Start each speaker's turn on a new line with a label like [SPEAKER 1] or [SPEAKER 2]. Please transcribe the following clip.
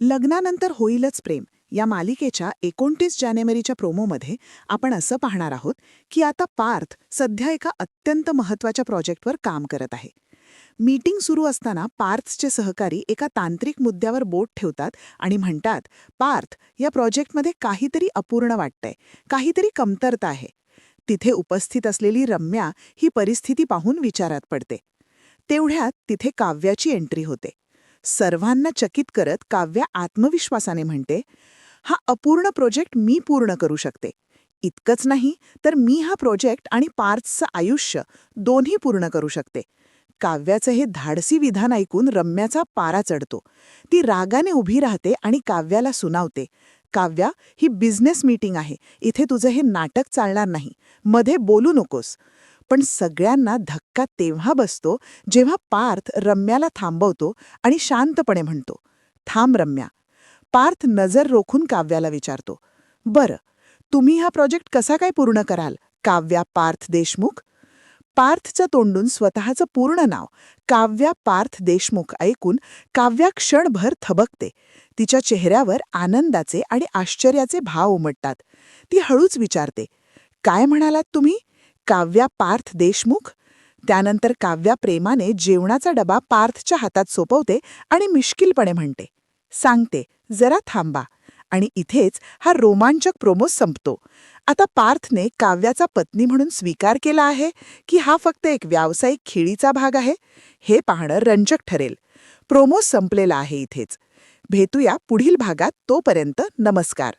[SPEAKER 1] लग्नानंतर होईलच प्रेम या मालिकेच्या 29 जानेवारीच्या प्रोमोमध्ये आपण असं पाहणार आहोत की आता पार्थ सध्या एका अत्यंत महत्त्वाच्या प्रोजेक्टवर काम करत आहे. मीटिंग सुरू असताना पार्थचे सहकारी एका तांत्रिक मुद्द्यावर बोट ठेवतात आणि म्हणतात, पार्थ, या प्रोजेक्टमध्ये काहीतरी अपूर्ण वाटतंय, काहीतरी कमतरता आहे. तिथे उपस्थित असलेली रम्या ही परिस्थिती पाहून विचारात पडते. तेवढ्यात तिथे काव्याची एंट्री होते. सर्वांना चकित करत काव्या आत्मविश्वासाने म्हणते, हा अपूर्ण प्रोजेक्ट मी पूर्ण करू शकते. इतकंच नाही तर मी हा प्रोजेक्ट आणि पार्थचं आयुष्य दोन्ही पूर्ण करू शकते. काव्याचं हे धाडसी विधान ऐकून रम्याचा पारा चढतो. ती रागाने उभी राहते आणि काव्याला सुनावते, काव्या, ही बिझनेस मीटिंग आहे. इथे तुझं हे नाटक चालणार नाही. मध्ये बोलू नकोस. पण सगळ्यांना धक्का तेव्हा बसतो जेव्हा पार्थ रम्याला थांबवतो आणि शांतपणे म्हणतो, थांब रम्या. पार्थ नजर रोखून काव्याला विचारतो, बरं, तुम्ही हा प्रोजेक्ट कसा काय पूर्ण कराल, काव्या पार्थ देशमुख? पार्थच्या तोंडून स्वतःचं पूर्ण नाव काव्या पार्थ देशमुख ऐकून काव्या क्षणभर थबकते. तिच्या चेहऱ्यावर आनंदाचे आणि आश्चर्याचे भाव उमटतात. ती हळूच विचारते, काय म्हणालात तुम्ही, काव्या पार्थ देशमुख? त्यानंतर काव्या प्रेमाने जेवणाचा डबा पार्थच्या हातात सोपवते आणि मिश्किलपणे म्हणते, सांगते, जरा थांबा. आणि इथेच हा रोमांचक प्रोमो संपतो. आता पार्थने काव्याचा पत्नी म्हणून स्वीकार केला आहे की हा फक्त एक व्यावसायिक खेळीचा भाग आहे, हे पाहणं रंजक ठरेल. प्रोमो संपलेला आहे इथेच. भेटूया पुढील भागात. तोपर्यंत नमस्कार.